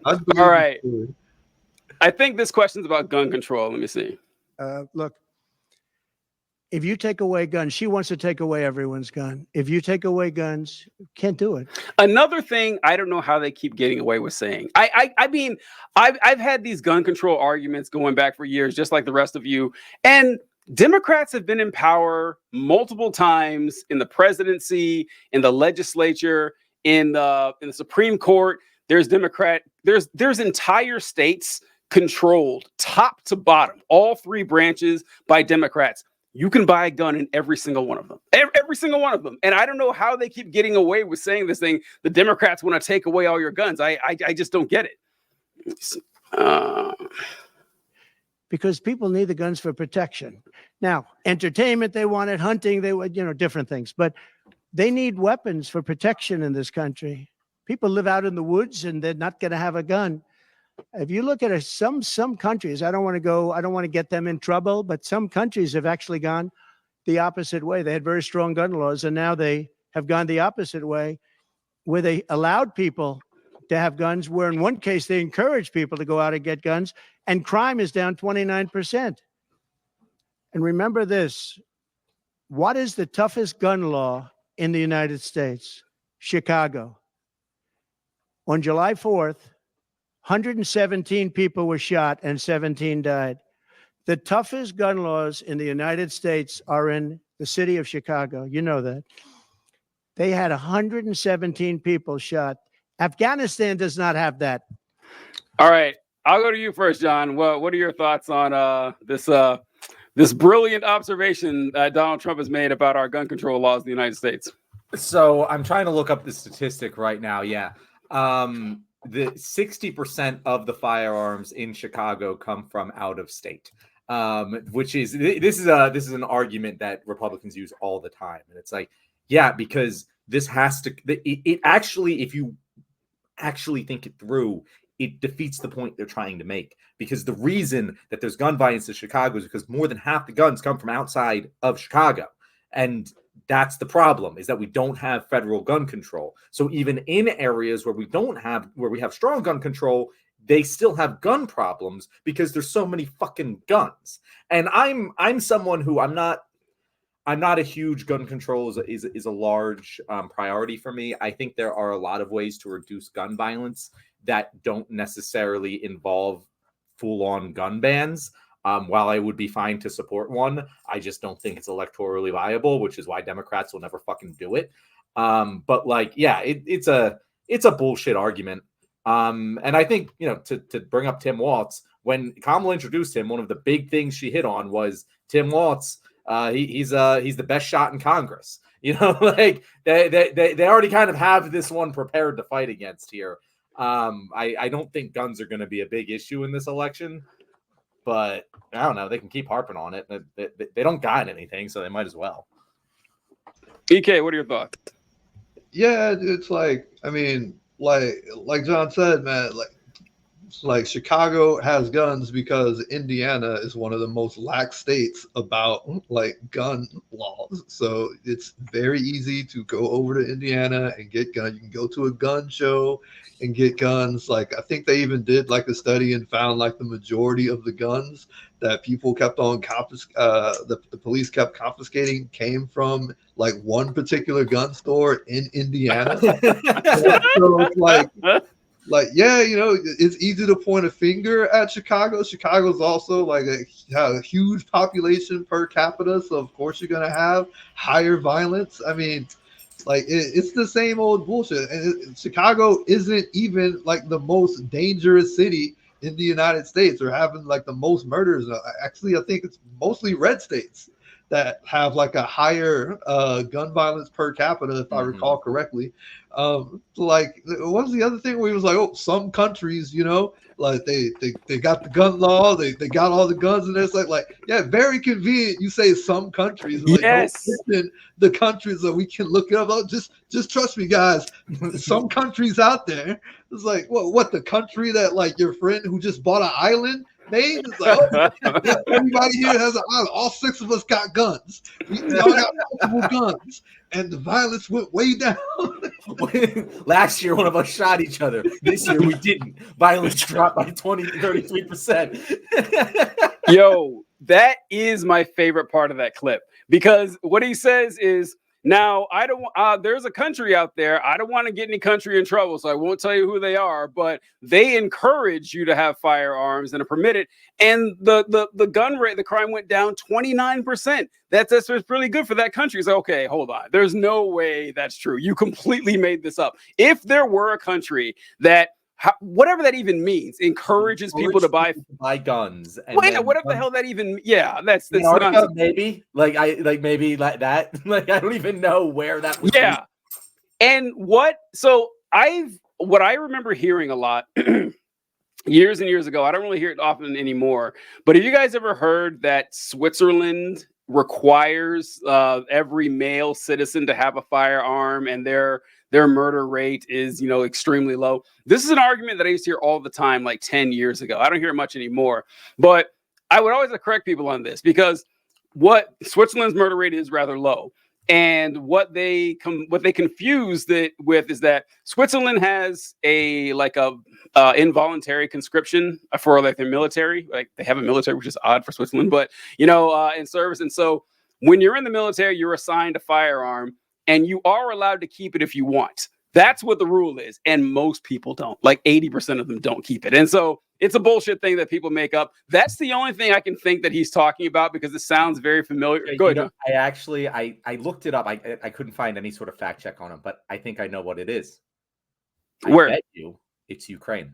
All right. I think this question's about gun control. Let me see. Look, if you take away guns, she wants to take away everyone's gun. If you take away guns, can't do it. Another thing, I don't know how they keep getting away with saying. I mean, I've had these gun control arguments going back for years, just like the rest of you. And Democrats have been in power multiple times in the presidency, in the legislature, in the Supreme Court. There's entire states controlled top to bottom, all three branches by Democrats. You can buy a gun in every single one of them. Every single one of them. And I don't know how they keep getting away with saying this thing. The Democrats want to take away all your guns. I just don't get it. Because people need the guns for protection. Now, entertainment, they wanted, hunting, they would, different things. But they need weapons for protection in this country. People live out in the woods and they're not going to have a gun. If you look at some countries, I don't want to get them in trouble, but some countries have actually gone the opposite way. They had very strong gun laws, and now they have gone the opposite way, where they allowed people to have guns, where in one case they encouraged people to go out and get guns, and crime is down 29%. And remember this, what is the toughest gun law in the United States? Chicago. On July 4th, 117 people were shot and 17 died. The toughest gun laws in the United States are in the city of Chicago. You know that. They had 117 people shot. Afghanistan does not have that. All right. I'll go to you first, John. What are your thoughts on this brilliant observation that Donald Trump has made about our gun control laws in the United States? So I'm trying to look up the statistic right now. Yeah. The 60% of the firearms in Chicago come from out of state, which is this is an argument that Republicans use all the time, and it's like, yeah, because this has to. It actually, if you actually think it through, it defeats the point they're trying to make. Because the reason that there's gun violence in Chicago is because more than half the guns come from outside of Chicago, and that's the problem, is that we don't have federal gun control. So even in areas where we have strong gun control, they still have gun problems because there's so many fucking guns. And I'm someone who I'm not a huge gun control is a large priority for me. I think there are a lot of ways to reduce gun violence that don't necessarily involve full-on gun bans. While I would be fine to support one, I just don't think it's electorally viable, which is why Democrats will never fucking do it. But like, yeah, it's a bullshit argument. And I think, to bring up Tim Walz, when Kamala introduced him, one of the big things she hit on was Tim Walz. He's the best shot in Congress. Like they already kind of have this one prepared to fight against here. I don't think guns are going to be a big issue in this election. But I don't know. They can keep harping on it. They don't got anything, so they might as well. EK, what are your thoughts? Yeah, it's like, I mean, like John said, man, like Chicago has guns because Indiana is one of the most lax states about like gun laws. So it's very easy to go over to Indiana and get guns. You can go to a gun show and get guns. Like I think they even did like a study and found like the majority of the guns that people kept on the police kept confiscating came from like one particular gun store in Indiana. So like, yeah, it's easy to point a finger at Chicago. Chicago's also like a huge population per capita. So, of course, you're going to have higher violence. I mean, like, it's the same old bullshit. And Chicago isn't even like the most dangerous city in the United States or having like the most murders. Actually, I think it's mostly red states that have like a higher gun violence per capita, if I recall correctly. Like, what was the other thing where he was like, oh, some countries, like they got the gun law, they got all the guns, and it's like, yeah, very convenient. You say some countries, like, yes, the countries that we can look it up. Oh, just trust me, guys. Some countries out there. It's like, what the country that like your friend who just bought an island They just like, oh, yeah, everybody here has an island. All 6 of us got guns. We all got multiple guns, and the violence went way down. Last year, one of us shot each other. This year, we didn't. Violence dropped by 33%. Yo, that is my favorite part of that clip, because what he says is, now I don't. There's a country out there. I don't want to get any country in trouble, so I won't tell you who they are. But they encourage you to have firearms and are permitted. And the gun rate, the crime went down 29%. That's really good for that country. So okay, hold on. There's no way that's true. You completely made this up. If there were a country that, whatever that even means, encourages people to buy guns. And whatever the hell that even, that's Antarctica, maybe maybe like that. Like, I don't even know where that was. Yeah. And what I remember hearing a lot years and years ago, I don't really hear it often anymore, but have you guys ever heard that Switzerland requires every male citizen to have a firearm, and their murder rate is, extremely low? This is an argument that I used to hear all the time, like 10 years ago. I don't hear it much anymore, but I would always correct people on this, because what Switzerland's murder rate is rather low. And what they confused it with is that Switzerland has a involuntary conscription for like their military. Like, they have a military, which is odd for Switzerland, but in service. And so when you're in the military, you're assigned a firearm, and you are allowed to keep it if you want. That's what the rule is. And most people don't. Like 80% of them don't keep it. And so it's a bullshit thing that people make up. That's the only thing I can think that he's talking about, because it sounds very familiar. Go ahead. I looked it up. I couldn't find any sort of fact check on him, but I think I know what it is. Where? I bet you it's Ukraine.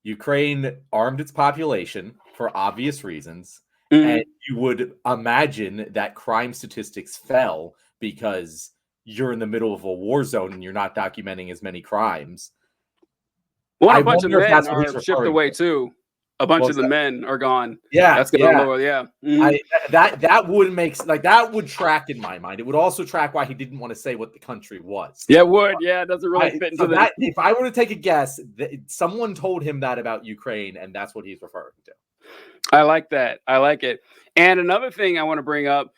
Ukraine armed its population for obvious reasons. Mm-hmm. And you would imagine that crime statistics fell because you're in the middle of a war zone and you're not documenting as many crimes. Well, a bunch of men are shipped away too. A bunch of the men are gone. Yeah, that's going to lower. Yeah, mm-hmm. That would make that would track in my mind. It would also track why he didn't want to say what the country was. Yeah, it would. Yeah, it doesn't really fit into that. If I were to take a guess, someone told him that about Ukraine, and that's what he's referring to. I like that. I like it. And another thing I want to bring up.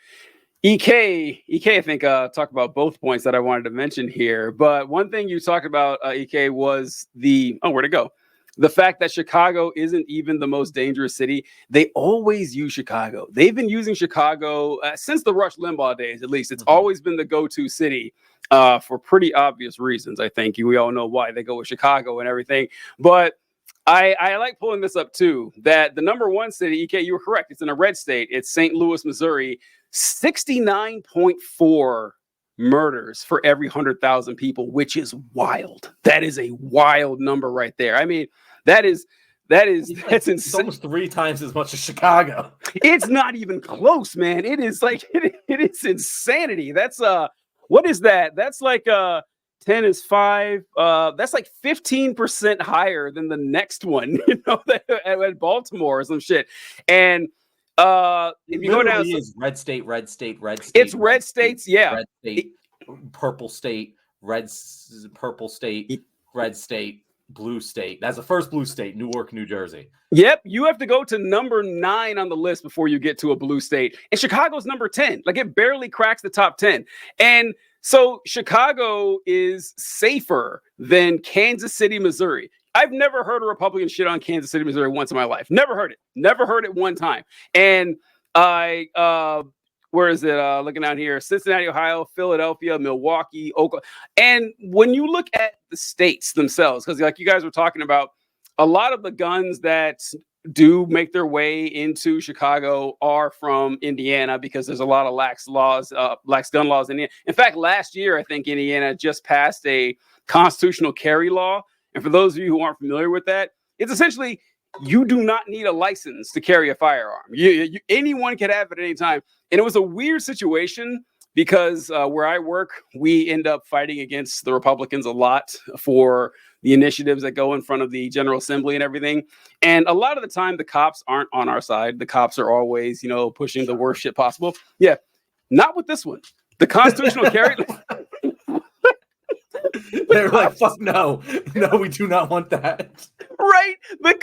EK, I think, talked about both points that I wanted to mention here. But one thing you talked about, EK, was where'd it go? The fact that Chicago isn't even the most dangerous city. They always use Chicago. They've been using Chicago since the Rush Limbaugh days, at least. It's always been the go-to city for pretty obvious reasons, I think. We all know why they go with Chicago and everything. But I like pulling this up, too, that the number one city, EK, you were correct. It's in a red state. It's St. Louis, Missouri. 69.4 murders for every 100,000 people, which is wild. That is a wild number right there. I mean, that's insane. It's almost 3 times as much as Chicago. It's not even close, man. It is like it is insanity. That's what is that? That's like 10 is 5. That's like 15% higher than the next one, at Baltimore or some shit. And if you go down, is red state. It's red states, yeah. Red state, purple state, purple state, red state, blue state. That's the first blue state, Newark, New Jersey. Yep, you have to go to number 9 on the list before you get to a blue state. And Chicago's number 10. Like, it barely cracks the top 10. And so Chicago is safer than Kansas City, Missouri. I've never heard a Republican shit on Kansas City, Missouri once in my life. Never heard it. Never heard it one time. And where is it? Looking out here, Cincinnati, Ohio, Philadelphia, Milwaukee, Oklahoma. And when you look at the states themselves, because like you guys were talking about, a lot of the guns that do make their way into Chicago are from Indiana, because there's a lot of lax gun laws in Indiana. In fact, last year, I think Indiana just passed a constitutional carry law. And for those of you who aren't familiar with that, it's essentially you do not need a license to carry a firearm. Anyone can have it at any time. And it was a weird situation because where I work, we end up fighting against the Republicans a lot for the initiatives that go in front of the General Assembly and everything. And a lot of the time, the cops aren't on our side. The cops are always, pushing the worst shit possible. Yeah, not with this one. The constitutional carry. They're like, fuck no, we do not want that. Right? The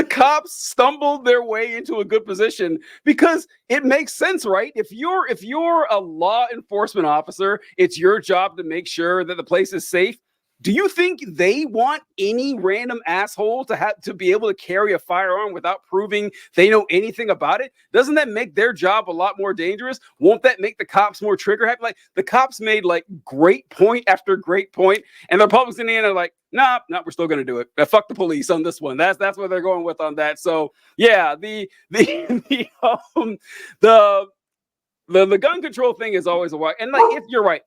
cops stumbled their way into a good position because it makes sense, right? If you're a law enforcement officer, it's your job to make sure that the place is safe. Do you think they want any random asshole to be able to carry a firearm without proving they know anything about it? Doesn't that make their job a lot more dangerous? Won't that make the cops more trigger happy? Like the cops made like great point after great point, and the Republicans in the end are like, nah, we're still gonna do it. Fuck the police on this one. That's what they're going with on that. So yeah, the gun control thing is always a while. And like, if you're right.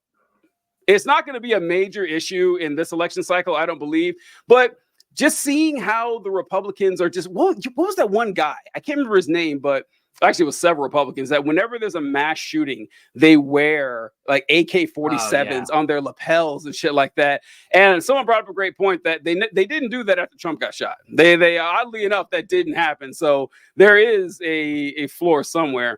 It's not going to be a major issue in this election cycle, I don't believe. But just seeing how the Republicans are just, what was that one guy? I can't remember his name, but actually it was several Republicans that whenever there's a mass shooting, they wear like AK-47s on their lapels and shit like that. And someone brought up a great point that they didn't do that after Trump got shot. They oddly enough, that didn't happen. So there is a floor somewhere.